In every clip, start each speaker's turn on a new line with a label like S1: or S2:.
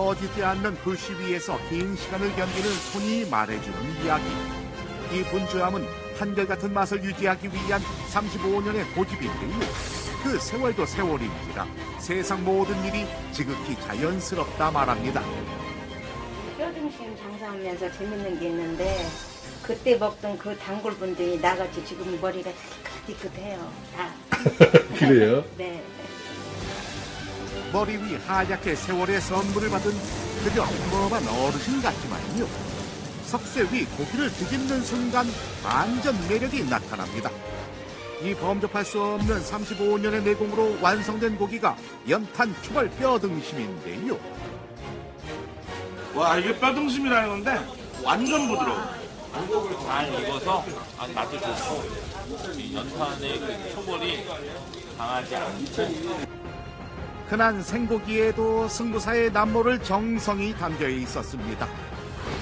S1: 꺼지지 않는 불씨 위에서 긴 시간을 견디는 손이 말해주는 이야기. 이 분주함은 한결같은 맛을 유지하기 위한 35년의 고집인데요. 그 세월도 세월인지라 세상 모든 일이 지극히 자연스럽다 말합니다.
S2: 뼈등심 장사하면서 재밌는 게 있는데 그때 먹던 그 단골분들이 나같이 지금 머리가 깨끗해요. 다.
S3: 그래요?
S2: 네.
S1: 머리 위 하얗게 세월의 선물을 받은 그저 평범한 어르신 같지만요. 석쇠 위 고기를 뒤집는 순간 완전 매력이 나타납니다. 이 범접할 수 없는 35년의 내공으로 완성된 고기가 연탄 초벌 뼈등심인데요.
S4: 와, 이게 뼈등심이라는 건데 완전 부드러워. 잘 익어서 맛도 좋고 이 연탄의 그 초벌이 강하지 않고
S1: 흔한 생고기에도 승부사의 남모를 정성이 담겨 있었습니다.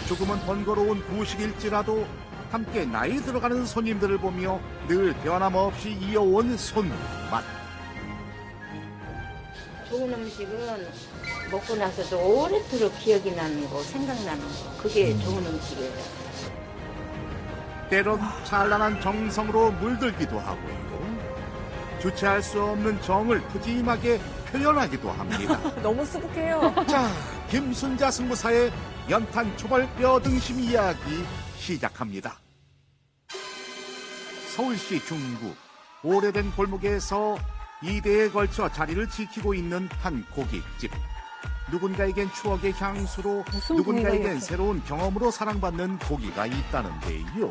S1: 조금은 번거로운 구식일지라도 함께 나이 들어가는 손님들을 보며 늘 변함없이 이어온 손맛.
S2: 좋은 음식은 먹고 나서도 오래도록 기억이 나는 거, 생각나는 거. 그게 좋은 음식이에요.
S1: 때론 찬란한 정성으로 물들기도 하고요. 주체할 수 없는 정을 푸짐하게 표현하기도 합니다.
S5: 너무 수북해요.
S1: 자, 김순자 승부사의 연탄 초벌 뼈등심 이야기 시작합니다. 서울시 중구 오래된 골목에서 2대에 걸쳐 자리를 지키고 있는 한 고깃집. 누군가에겐 추억의 향수로,
S5: 무슨
S1: 누군가에겐
S5: 부위가 이렇게.
S1: 새로운 경험으로 사랑받는 고기가 있다는데요.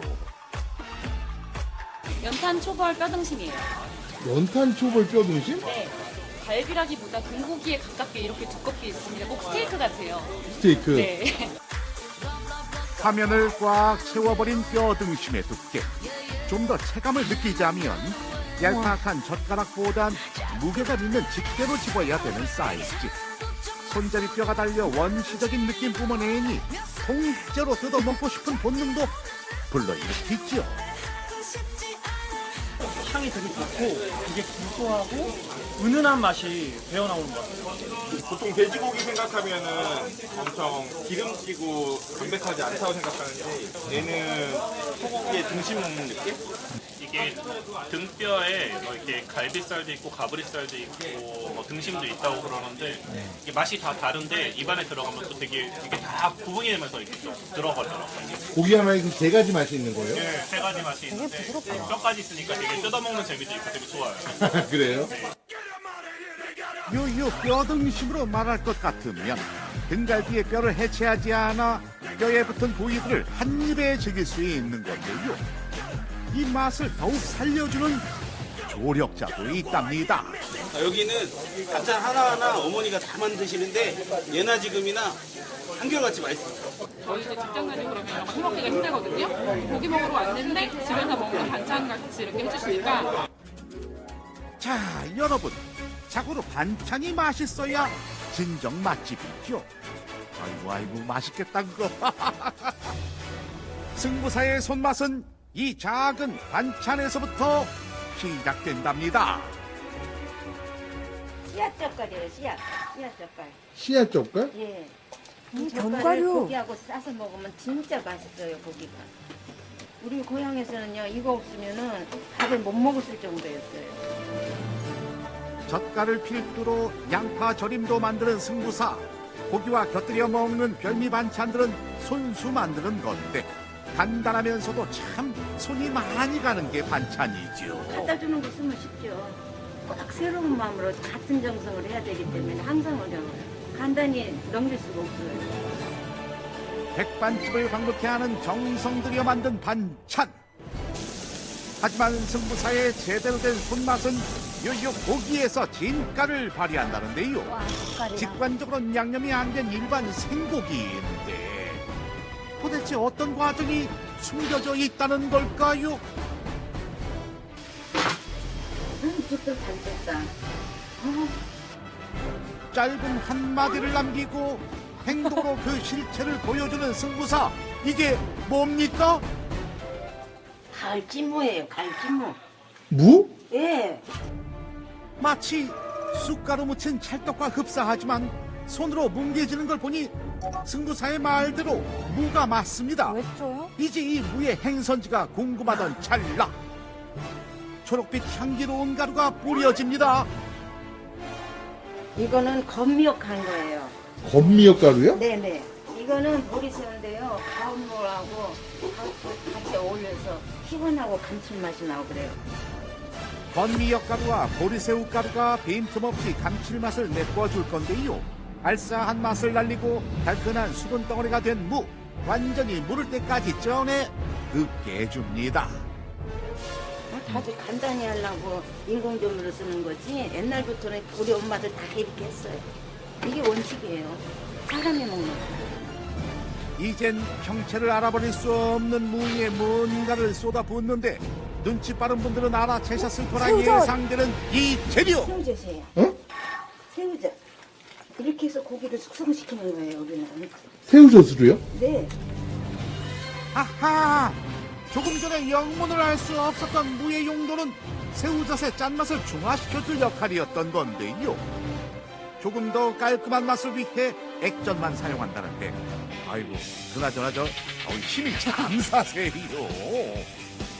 S6: 연탄 초벌 뼈등심이에요.
S3: 연탄 초벌 뼈등심?
S6: 네. 갈비라기보다 등고기에 가깝게 이렇게 두껍게 있습니다. 꼭 스테이크 같아요.
S3: 스테이크.
S6: 네.
S1: 화면을 꽉 채워버린 뼈등심의 두께. 좀 더 체감을 느끼자면 얄팍한 젓가락보단 무게감 있는 집게로 집어야 되는 사이즈지. 손잡이 뼈가 달려 원시적인 느낌 뿜어내니 통째로 뜯어먹고 싶은 본능도 불러일으키죠.
S7: 향이 되게 좋고 되게 구수하고 은은한 맛이 배어나오는 것 같아요.
S4: 보통 돼지고기 생각하면은 엄청 기름지고 담백하지 않다고 생각하는데 얘는 소고기에 등심 먹는 느낌?
S8: 이게 등뼈에 뭐 이렇게 갈비살도 있고 가브리살도 있고 뭐 등심도 있다고 그러는데 이게 맛이 다 다른데 입안에 들어가면 또 되게 이게 다 구분이 되면서 이렇게 좀 들어가더라고요.
S3: 고기 하나에 그 세 가지 맛이 있는 거예요?
S8: 네, 세 가지 맛이 있는데 뼈까지 있으니까 되게 뜯어먹는 재미도 있고 되게 좋아요.
S3: 그래요?
S1: 유유 뼈등심으로 말할 것 같으면 등갈비의 뼈를 해체하지 않아 뼈에 붙은 부위들을 한 입에 즐길 수 있는 건데요. 이 맛을 더욱 살려주는 조력자도 있답니다.
S9: 여기는 반찬 하나하나 어머니가 다 만드시는데 예나 지금이나 한결같이 맛있어요.
S6: 저희 이제 직장 다니고 그러면 이런 거 해먹기가 힘들거든요. 고기 먹으러 왔는데 집에서 먹는 반찬 같이 이렇게 해주시니까
S1: 자, 여러분, 자고로 반찬이 맛있어야 진정 맛집이죠. 아이고 맛있겠다 그거. 승부사의 손맛은 이 작은 반찬에서부터 시작된답니다.
S2: 씨앗 젓갈이에요, 씨앗. 씨앗 젓갈.
S3: 씨앗 젓갈?
S2: 예. 이
S5: 견과류.
S2: 젓갈을 고기하고 싸서 먹으면 진짜 맛있어요, 고기가. 우리 고향에서는요, 이거 없으면은 밥을 못 먹었을 정도였어요.
S1: 젓갈을 필두로 양파 절임도 만드는 승부사. 고기와 곁들여 먹는 별미 반찬들은 손수 만드는 건데 간단하면서도 참 손이 많이 가는 게 반찬이죠.
S2: 갖다 주는 거 쓰면 쉽죠. 꼭 새로운 마음으로 같은 정성을 해야 되기 때문에 항상 어려워요. 간단히 넘길 수가 없어요.
S1: 백반집을 광복해 하는 정성 들여 만든 반찬. 하지만 승부사의 제대로 된 손맛은 요요 고기에서 진가를 발휘한다는데요. 직관적으로는 양념이 안 된 일반 생고기인데 도대체 어떤 과정이 숨겨져 있다는 걸까요?
S2: 붓들 잘 됐다.
S1: 짧은 한마디를 남기고 행동으로 그 실체를 보여주는 승부사. 이게 뭡니까?
S2: 갈치무예요, 갈치무.
S3: 무?
S2: 예.
S1: 마치 쑥가루 묻힌 찰떡과 흡사하지만 손으로 뭉개지는 걸 보니 승부사의 말대로 무가 맞습니다.
S5: 왜죠?
S1: 이제 이 무의 행선지가 궁금하던 찰나 초록빛 향기로운 가루가 뿌려집니다.
S2: 이거는 건미옥한 거예요.
S3: 건미역 가루요?
S2: 네네. 이거는 보리새우인데요. 가온물하고 같이 어울려서 시원하고 감칠맛이 나고 그래요.
S1: 건미역 가루와 보리새우 가루가 빈틈없이 감칠맛을 내꿔줄 건데요. 알싸한 맛을 날리고 달큰한 수분 덩어리가 된 무, 완전히 무를 때까지 쪄내 으깨 해줍니다.
S2: 다들 간단히 하려고 인공조미료 쓰는 거지 옛날부터는 우리 엄마들 다 이렇게 했어요. 이게 원칙이에요. 사람이 먹는 거.
S1: 이젠 형체를 알아버릴 수 없는 무에 뭔가를 쏟아붓는데 눈치 빠른 분들은 알아채셨을 거라
S5: 새우젓!
S1: 예상되는 이 재료.
S2: 새우젓이에요.
S3: 어?
S2: 새우젓. 이렇게 해서 고기를 숙성시키는 거예요, 우리는.
S3: 새우젓으로요?
S2: 네.
S1: 아하! 조금 전에 영문을 알 수 없었던 무의 용도는 새우젓의 짠맛을 중화시켜줄 역할이었던 건데요. 조금 더 깔끔한 맛을 위해 액젓만 사용한다는데 아이고 그나저나 힘이 장사세요.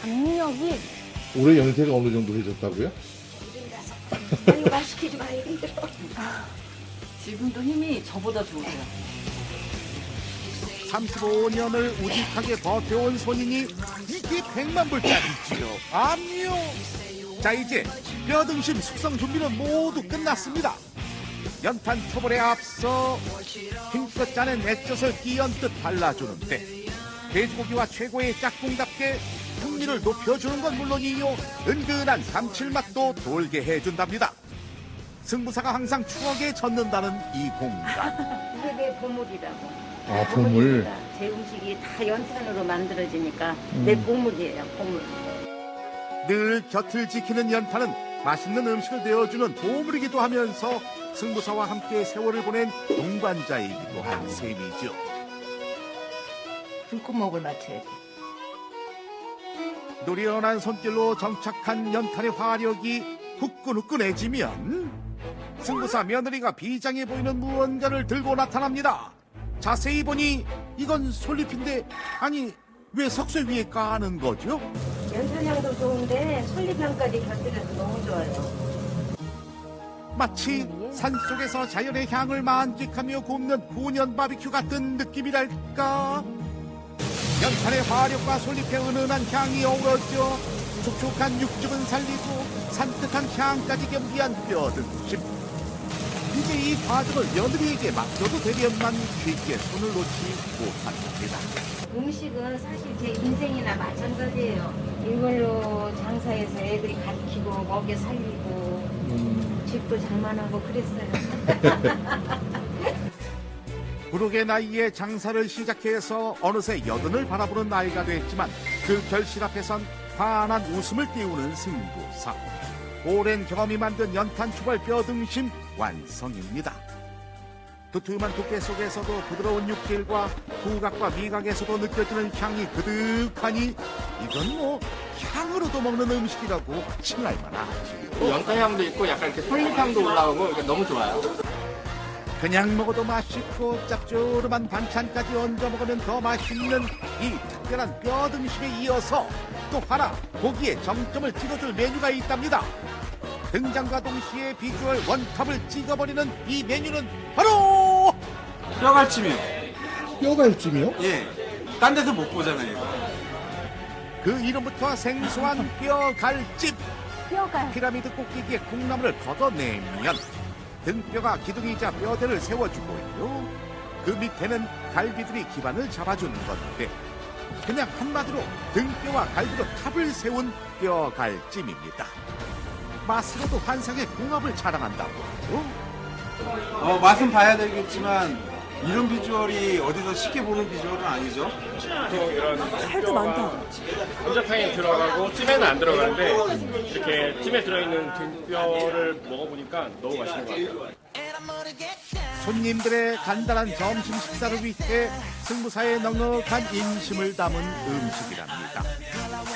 S5: 압력이
S3: 올해 연세가 어느 정도 되셨다고요?
S2: 아유, 말 시키지 마, 힘들어.
S6: 지금도 힘이 저보다 좋으세요.
S1: 35년을 우직하게 버텨온 손이니 이게 100만 불짜리지요. 암요. 자 이제 뼈등심 숙성 준비는 모두 끝났습니다. 연탄 초벌에 앞서 힘껏 짜낸 액젓을 끼얹듯 발라주는데 돼지고기와 최고의 짝꿍답게 풍미를 높여주는 건 물론이요 은근한 감칠맛도 돌게 해준답니다. 승부사가 항상 추억에 젖는다는 이 공간.
S2: 이게 내 보물이라고.
S3: 아, 보물.
S2: 제 음식이 다 연탄으로 만들어지니까 내 보물이에요, 보물.
S1: 늘 곁을 지키는 연탄은 맛있는 음식을 내어주는 보물이기도 하면서 승부사와 함께 세월을 보낸 동반자이기도 한 셈이죠.
S2: 불꽃목을 맞춰야지.
S1: 노련한 손길로 정착한 연탄의 화력이 후끈후끈해지면 승부사 며느리가 비장해 보이는 무언가를 들고 나타납니다. 자세히 보니 이건 솔잎인데 아니 왜 석쇠 위에 까는 거죠?
S2: 연탄향도 좋은데 솔잎향까지 곁들여서 너무 좋아요.
S1: 마치 산속에서 자연의 향을 만끽하며 굽는 본연 바비큐 같은 느낌이랄까. 연탄의 화력과 솔잎의 은은한 향이 어우러져 촉촉한 육즙은 살리고 산뜻한 향까지 겸비한 뼈등심. 이제 이 과정을 며느리에게 맡겨도 되련만 쉽게 손을 놓지 못합니다.
S2: 음식은 사실 제 인생이나 마찬가지예요. 이걸로 장사해서 애들이 가르치고 먹여 살리고 집도 장만하고 그랬어요.
S1: 부록의 나이에 장사를 시작해서 어느새 여든을 바라보는 나이가 됐지만 그 결실 앞에선 환한 웃음을 띄우는 승부사. 오랜 경험이 만든 연탄 초벌 뼈등심 완성입니다. 두툼한 두께 속에서도 부드러운 육질과 후각과 미각에서도 느껴지는 향이 그득하니 이건 뭐 향으로도 먹는 음식이라고 칭할 만하지요.
S10: 연탄향도 있고 약간 이렇게 솔잎향도 올라오고 이게 너무 좋아요.
S1: 그냥 먹어도 맛있고 짭조름한 반찬까지 얹어 먹으면 더 맛있는 이 특별한 뼈등심에 이어서 또 하나 고기에 정점을 찍어줄 메뉴가 있답니다. 등장과 동시에 비주얼 원탑을 찍어버리는 이 메뉴는 바로
S9: 뼈갈치미요.
S3: 뼈갈찜이요?
S9: 예. 딴 데서 못 보잖아요.
S1: 그 이름부터 생소한 뼈갈집.
S5: 뼈가
S1: 피라미드 꼭대기에 콩나물을 걷어내면 등뼈가 기둥이자 뼈대를 세워주고요. 그 밑에는 갈비들이 기반을 잡아주는 건데 그냥 한마디로 등뼈와 갈비로 탑을 세운 뼈갈찜입니다. 맛으로도 환상의 궁합을 자랑한다고요.
S9: 맛은 봐야 되겠지만 이런 비주얼이 어디서 쉽게 보는 비주얼은 아니죠.
S5: 살도 많다.
S11: 감자탕에 들어가고 찜에는 안 들어가는데 이렇게 찜에 들어있는 등뼈를 먹어보니까 너무 맛있는 것 같아요.
S1: 손님들의 간단한 점심 식사를 위해 승부사의 넉넉한 인심을 담은 음식이랍니다.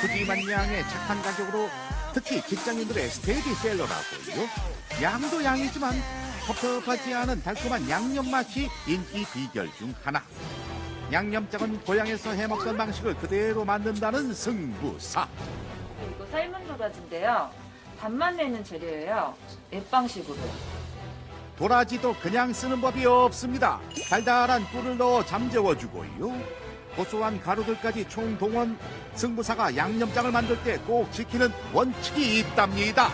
S1: 푸짐한 양의 착한 가격으로 특히 직장인들의 스테디셀러라고요. 양도 양이지만 텁텁하지 않은 달콤한 양념 맛이 인기 비결 중 하나. 양념장은 고향에서 해먹던 방식을 그대로 만든다는 승부사.
S12: 이거 삶은 도라지인데요. 단맛 내는 재료예요. 앱방식으로.
S1: 도라지도 그냥 쓰는 법이 없습니다. 달달한 꿀을 넣어 잠재워주고요. 고소한 가루들까지 총동원. 승부사가 양념장을 만들 때 꼭 지키는 원칙이 있답니다.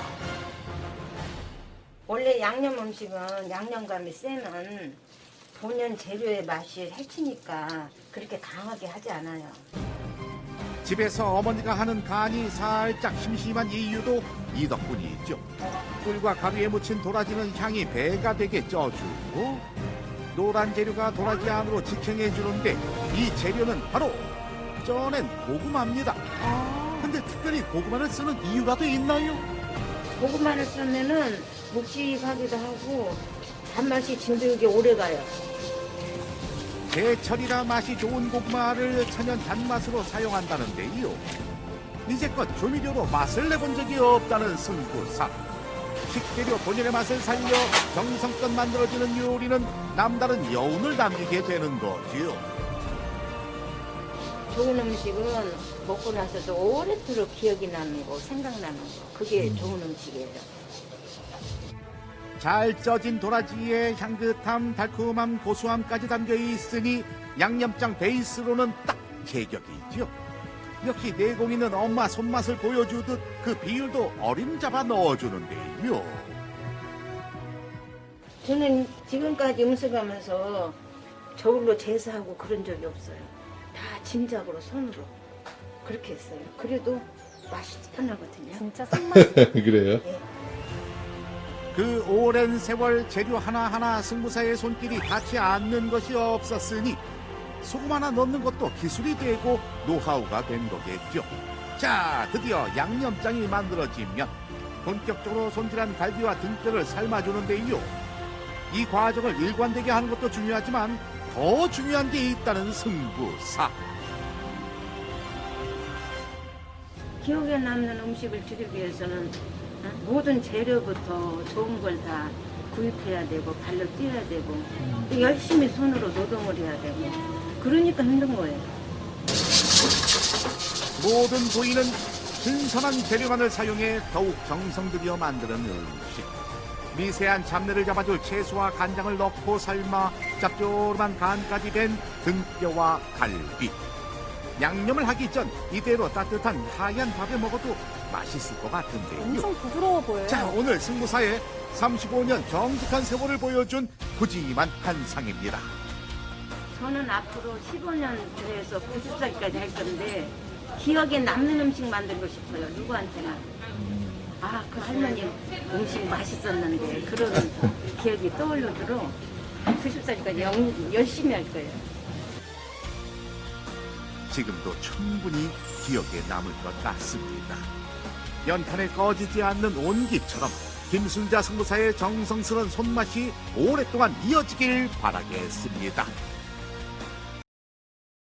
S2: 원래 양념 음식은 양념감이 세면 본연 재료의 맛이 해치니까 그렇게 강하게 하지 않아요.
S1: 집에서 어머니가 하는 간이 살짝 심심한 이유도 이 덕분이죠. 꿀과 가루에 묻힌 도라지는 향이 배가 되게 쪄주고 노란 재료가 도라지 안으로 직행해주는데 이 재료는 바로 쪄낸 고구마입니다. 근데 특별히 고구마를 쓰는 이유가 또 있나요?
S2: 고구마를 쓰면은 묵직하기도 하고 단맛이 진들게 오래가요.
S1: 제철이라 맛이 좋은 고구마를 천연 단맛으로 사용한다는데요. 이제껏 조미료로 맛을 내본 적이 없다는 승부사. 식재료 본연의 맛을 살려 정성껏 만들어지는 요리는 남다른 여운을 남기게 되는 거지요.
S2: 좋은 음식은 먹고 나서도 오래도록 기억이 나는 거, 생각나는 거. 그게 좋은 음식이에요.
S1: 잘 쪄진 도라지에 향긋함, 달콤함, 고소함까지 담겨 있으니 양념장 베이스로는 딱 제격이죠. 역시 내공있는 엄마 손맛을 보여주듯 그 비율도 어림잡아 넣어주는데요.
S2: 저는 지금까지 음식하면서 저울로 제사하고 그런 적이 없어요. 다 짐작으로 손으로 그렇게 했어요. 그래도 맛이 편하거든요.
S5: 진짜 손맛.
S3: 그래요?
S1: 그 오랜 세월 재료 하나하나 승부사의 손길이 닿지 않는 것이 없었으니 소금 하나 넣는 것도 기술이 되고 노하우가 된 거겠죠. 자, 드디어 양념장이 만들어지면 본격적으로 손질한 갈비와 등뼈를 삶아주는데요. 이 과정을 일관되게 하는 것도 중요하지만 더 중요한 게 있다는 승부사.
S2: 기억에 남는 음식을 드리기 위해서는 모든 재료부터 좋은 걸 다 구입해야 되고 발로 뛰어야 되고 또 열심히 손으로 노동을 해야 되고 그러니까 힘든 거예요.
S1: 모든 부위는 신선한 재료만을 사용해 더욱 정성 들여 만드는 음식. 미세한 잡내를 잡아줄 채소와 간장을 넣고 삶아 짭조름한 간까지 된 등뼈와 갈비. 양념을 하기 전 이대로 따뜻한 하얀 밥에 먹어도 맛있을 것 같은데요.
S5: 엄청 부드러워 보여요.
S1: 자, 오늘 승부사의 35년 정직한 세월을 보여준 푸짐한 한 상입니다.
S2: 저는 앞으로 15년 돼서 90살까지 할 건데 기억에 남는 음식 만들고 싶어요. 누구한테나. 아, 그 할머니 음식 맛있었는데 그런 기억이 떠오르도록 90살까지 열심히 할 거예요.
S1: 지금도 충분히 기억에 남을 것 같습니다. 연탄에 꺼지지 않는 온기처럼 김순자 승부사의 정성스러운 손맛이 오랫동안 이어지길 바라겠습니다.